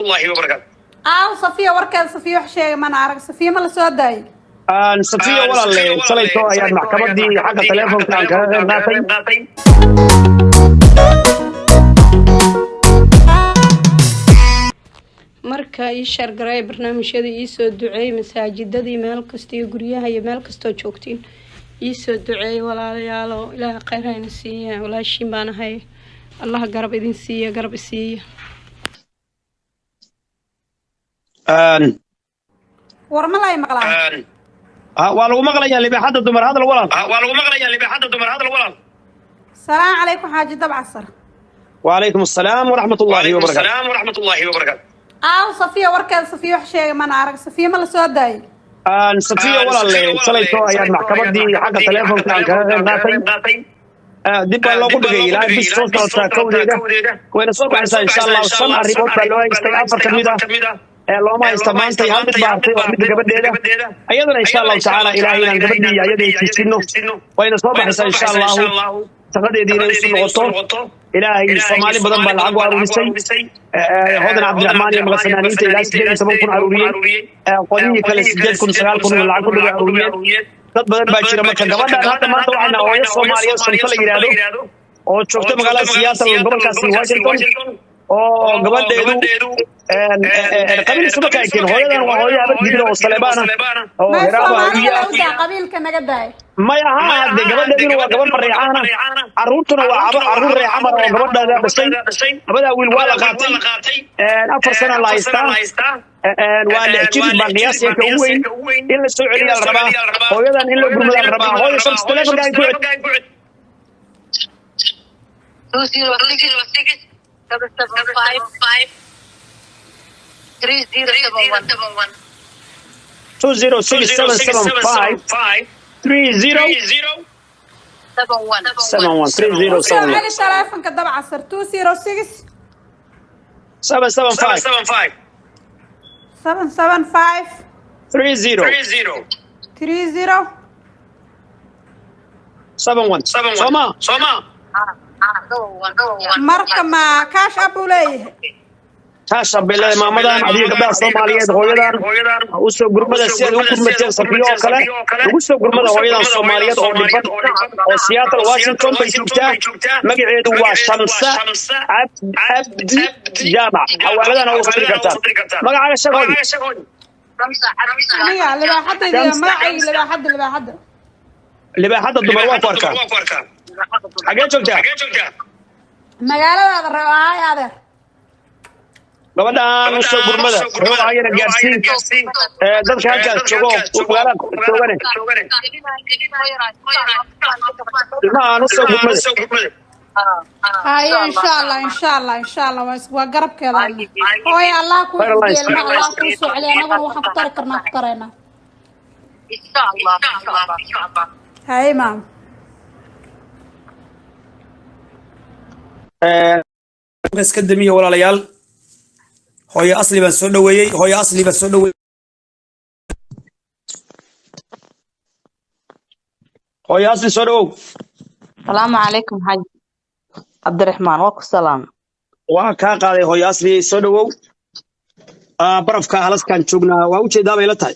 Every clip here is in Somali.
الله وبركاته. صفية وركض صفية وحشة ما نعرف صفية ما لسه داي. صفية ولا اللي صليتوا يا محكمة دي حق التليفون كان غاطي. marka ay share garay barnaamijyada ii soo duceey masaajidada meel kasta iyo guryaha iyo meel kasta joogtiin ii soo duceey walaalayaal ilaahay khayr hayna siiyo walaashiin baan ahay Allah garab idin siiyo garab siiyo ورملا مقلان waa lagu maqlayaa libaaxada dumar hadal walaal السلام عليكم حاج دبع عصر وعليكم السلام ورحمة الله وبركاته. صفية وركض صفية وحشة ما نعرف صفية ما لسه داي. صفية ولا اللي صليتوا يا محكمة دي حق التليفون كان غاطي. dib baa loogu dhigay ilaa bis soo socota kowdeeda wayna soo baxaysaa insha Allah shan arrimood baa loo haystay afar kamid ah looma haysta maanta hal mid baa artay oo mid gabadheeda ayadana insha Allah taala ilaahay inaan gabadhii ayadii tiisino wayna soo baxaysaa insha Allah shaqadeediina isu noqoto ilaahay Soomaali badan baa lacag u aruurisay hodan Cabdiraxmaan iyo magafanaaniinta ilaa 8 kun aruuriyay qodii kale 8 kun 9 kun lacag ku aruuriyay dad badan baa jira marka gabadhan hadda maanta waxaan hooyo Soomaaliyeed sanfa la yiraahdo oo joogta magaalada Seattle gobolkaasi Washington oo gabadheedu qabiil isma ka keen hooyadan waa hooyo abad jibir oo Saleebana oo hiraaba qabiilka naga daay ma aha hadda gabadheedu waa gabadh Reexana caruurtuna waa caruur Reexana oo gabadheeda dhashay gabadha wiil waa la qaatay 4 sano la haystaa waa la jiri baan qiyaasay ka weyn in la soo celiyo la rabaa hooyadan in la gurmada la rabaa hooyo soo telefoonka ay ku 207 marka ma kaash abulay kaash abulay maamadan adiga gabdhaha Soomaaliyeed hooyadan u soo gurmada si ay u gurmateen safiyo kale ugu soo gurmada hooyadan Soomaaliyeed oo dhiban oo Seattle Washington bay joogtaa magaceedu waa Shamsa Abdi Jama hawaladan oo ku jirta magaca shaqoodi aniga libaaxada dumar waa farka xagee joogtaa magaalada Rawaay adeer gabadhan u soo gurmada ayana gaarsiin dadka halkaas joogo magaalada joogane ma aan u soo gurmada إن شاء الله وقرب كذا هو الله كل الله كل سوء علينا وحنختار كرنا إن شاء الله هاي مام بس كدمية ولا ليال هوي أصلي بس سودوي هوي أصلي بس سودوي هوي أصلي سودو السلام عليكم حاج عبد الرحمن وكو السلام وكا قاضي هوي أصلي سودو برفكا هلس كان شوقنا ووجه دابا إلى تاي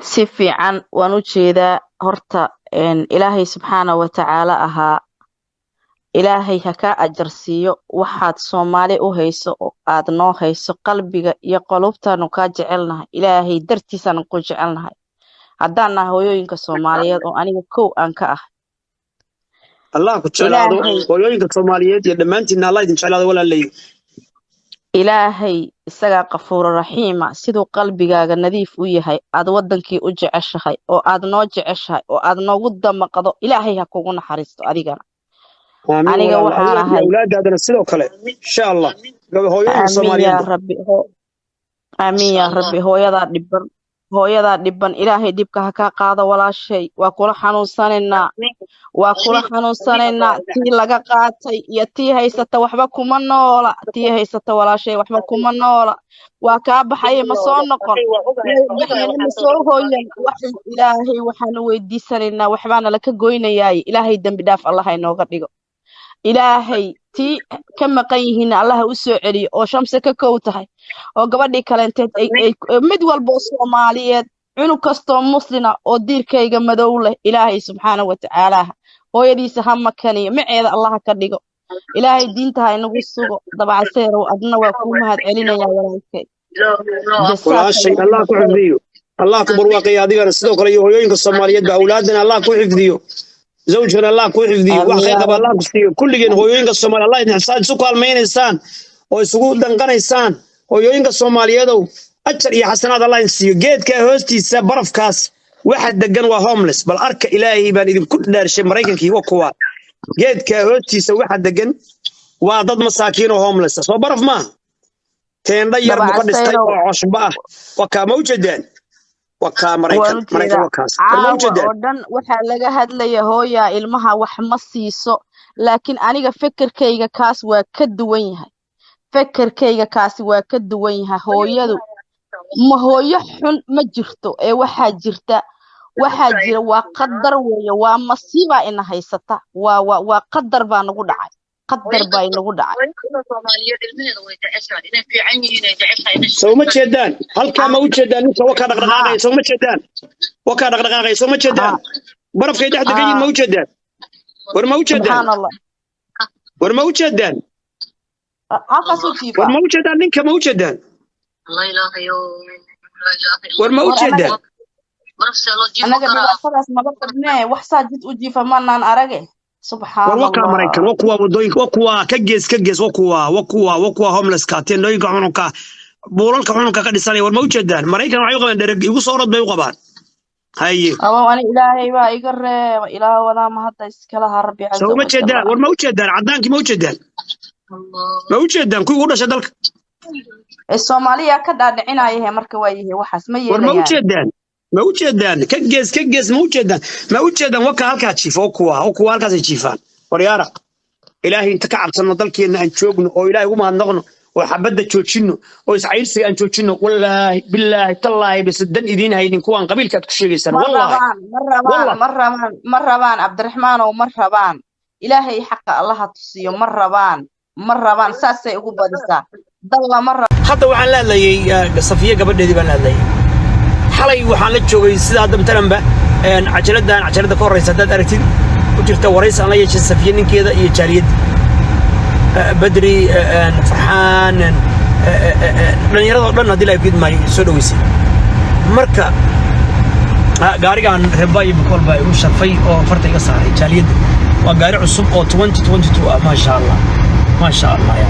سيفي عن ونوجه ذا هرتا إن إلهي سبحانه وتعالى أها إلهي هكا أجرسيو waxaad Soomaali u hayso oo aad noo hayso qalbiga iyo qulubtaanu ka jecelnahay Ilaahay dartiisana ku jecelnahay hadana hooyooyinka Soomaaliyeed oo aniga koow aan ka ah Allah ku jeclaado hooyooyinka Soomaaliyeed iyo dhamaantiin Allah idin jeclaado walaalay Ilaahay isaga qafuur raxiima sidoo qalbigaaga nadiif u yahay aad wadankii u jeceshahay oo aad noo jeceshahay oo aad noogu damaqado Ilaahay ha kugu naxariisto adigana aniga waxaan ahay awlaadadana sidoo kale insha Allah hooyooyinka Soomaaliyeed amiin ya rabbi hooyada dhiban Ilaahay dibka ha ka qaado walaashay waa kula xanuunsanayna tii laga qaatay iyo tii haysata waxba kuma noola tii haysata walaashay waxba kuma noola waa ka baxay ma soo noqon ma soo hooyan wax Ilaahay waxaan weydiisanaynaa waxbaana la ka goynayaa Ilaahay dambi dhaaf Allah inooga dhigo إلهي tii ka maqan yihiin Allah u soo celiyo oo shamse ka kow tahay oo gabadhii kalenteed ay mid walba oo Soomaaliyeed cunug kastoo muslina oo diirkayga madow leh Ilaahay subxaanahu wa ta'aala hooyadiisa ha makaniyo maceeda Allah ka dhigo Ilaahay diinta ha inagu sugo dabacseerow adna waa ku mahad celinaya walaalkay ولا شيء الله كحفظيه الله كبر واقعي هذه الصدق كله يهوين كالصوماليات بأولادنا الله كحفظيه زوجنا الله كحفظيه وحقيقة الله كحفظيه كل جن هوين كالصومال الله إنسان سكال مين إنسان ويسقط دنقنا إنسان هوين كالصوماليات أجر يا حسنات الله ينسيه جيد كهوستي سبرف كاس واحد دقن وهوملس بل أرك إلهي بان إذا كل دار شيء مريكن كي وقوة جيد كهوستي واحد دقن وضد مساكين وهوملس صبرف ما كان ضير مقدس عشبة وكا موجودين وكا مريكان وكاس موجودين ودن waxa laga hadlaya hooya ilmaha wax ma siiso laakiin aniga fikirkayga kaas waa ka duwan yahay fikirkayga kaas waa ka duwan yahay hooyadu ma hooyo xun ma jirto ee waxa jira waa qadar weeye waa masiiba in haysata waa qadar baa nagu dhacay قدر باي نقول دعاء. سو ما تشدان هل كان ما وجدان سو كان رقاقي سو ما تشدان وكان رقاقي سو ما تشدان برف كيد حد كيد ما وجدان ور ما وجدان سبحان الله ور ما وجدان ور ما وجدان منك ما وجدان الله إله يو ور ما وجدان أنا قبل أخلص ما بقدناه وحصادت أجي فما أنا أرجع سبحان الله وكا مريكان وكوا ودوينك وكوا كجيس وكوا هوملس كاتين دوينك عنوكا بولالك عنوكا كديساني ور ما وجدان مريكان waxay qabaan dhereg igu soo rad bay u qabaan haye أنا إلهي بقى يقرر إله ولا ما هذا إسكالها ربي عز وجل سو ما وجدان ور ما وجدان عدانك ما وجدان ما وجدان كوي u dhashay dalka الصومالية كذا دعينايه مركب ويه وحس ما ور ما وجدان ما وجدان كجيس ما وجدان وكا halka jiif oo kuwa halkaas ay jiifaan waryaara ilaahay inta ka cabsano dalkeena aan joogno oo ilaahay ugu mahadnaqno oo xabada joojino oo iscayrsi aan joojino wallahi billahi tallahi bisadan idin haydin kuwan qabiilka ku sheegaysan wallahi marrabaan Abdurrahmaan oo marrabaan ilaahay xaqa Allah tusiyo marrabaan saasay ugu badisaa dalla marra hadda waxaan la hadlayay Safiya gabadheedii baan la hadlayay xalay waxaan la joogay sida hadda matalanba cajalada ka horeysa dad aragtid ku jirta waraysi aan la yeeshay Safiya ninkeeda iyo jaaliyad Badri Farxaan dhalinyarada dhan hadii ay gudmay soo dhaweysay marka gaarigan Rebay kolba uu sharfay oo farta iga saaray jaaliyad waa gaari cusub oo 2022 ma sha Allah ya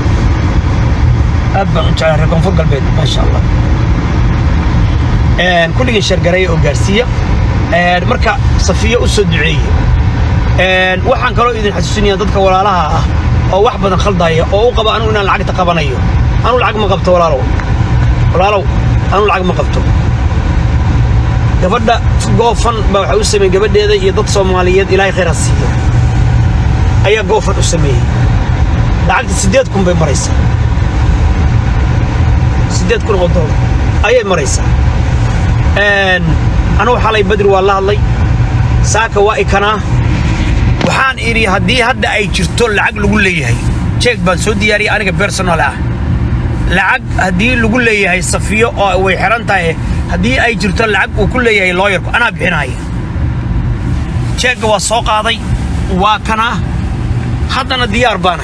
abban jaaliyad reer koonfur galbeed ma sha Allah كل شيء شرقري أو جارسية مركا صفية أسود عي وحن كانوا إذا حسسني ضدك ولا لها أو واحد بدن خلطة أو قبا أنا العقد تقبنيه أنا العقد ما قبته ولا لو أنا العقد ما قبته قبل قوفن بحوس من قبل هذا يضد صوماليات إلى خير السيد أي قوفن أسميه العقد سديتكم بمريسة سديتكم غدور أي مريسة أنا وحالي بدر والله الله ساكا وائكنا وحان إيري هدي هدا أي جرتون لعق لقول لي هاي شيك بان سودي ياري أنا كبيرسونال لعق هدي لقول لي هاي صفية أو ويحرنتها هدي أي جرتون لعق وكل لي هاي لاير أنا بحناي شيك والسوق هذا وكنا حتى نديار بانه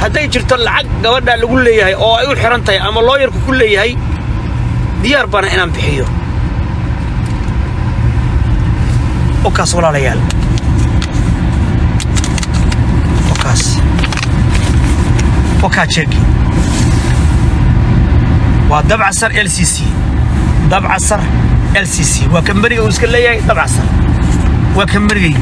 هدي جرتون لعق قبل لقول لي هاي أو أي ويحرنتها أما لاير كل لي هاي ديار بانه أنا بحيو وكاس ولا ليال وكاتشيكي ودبع عصر LCC دبع عصر LCC وكمبري وسكلية دبع عصر وكمبري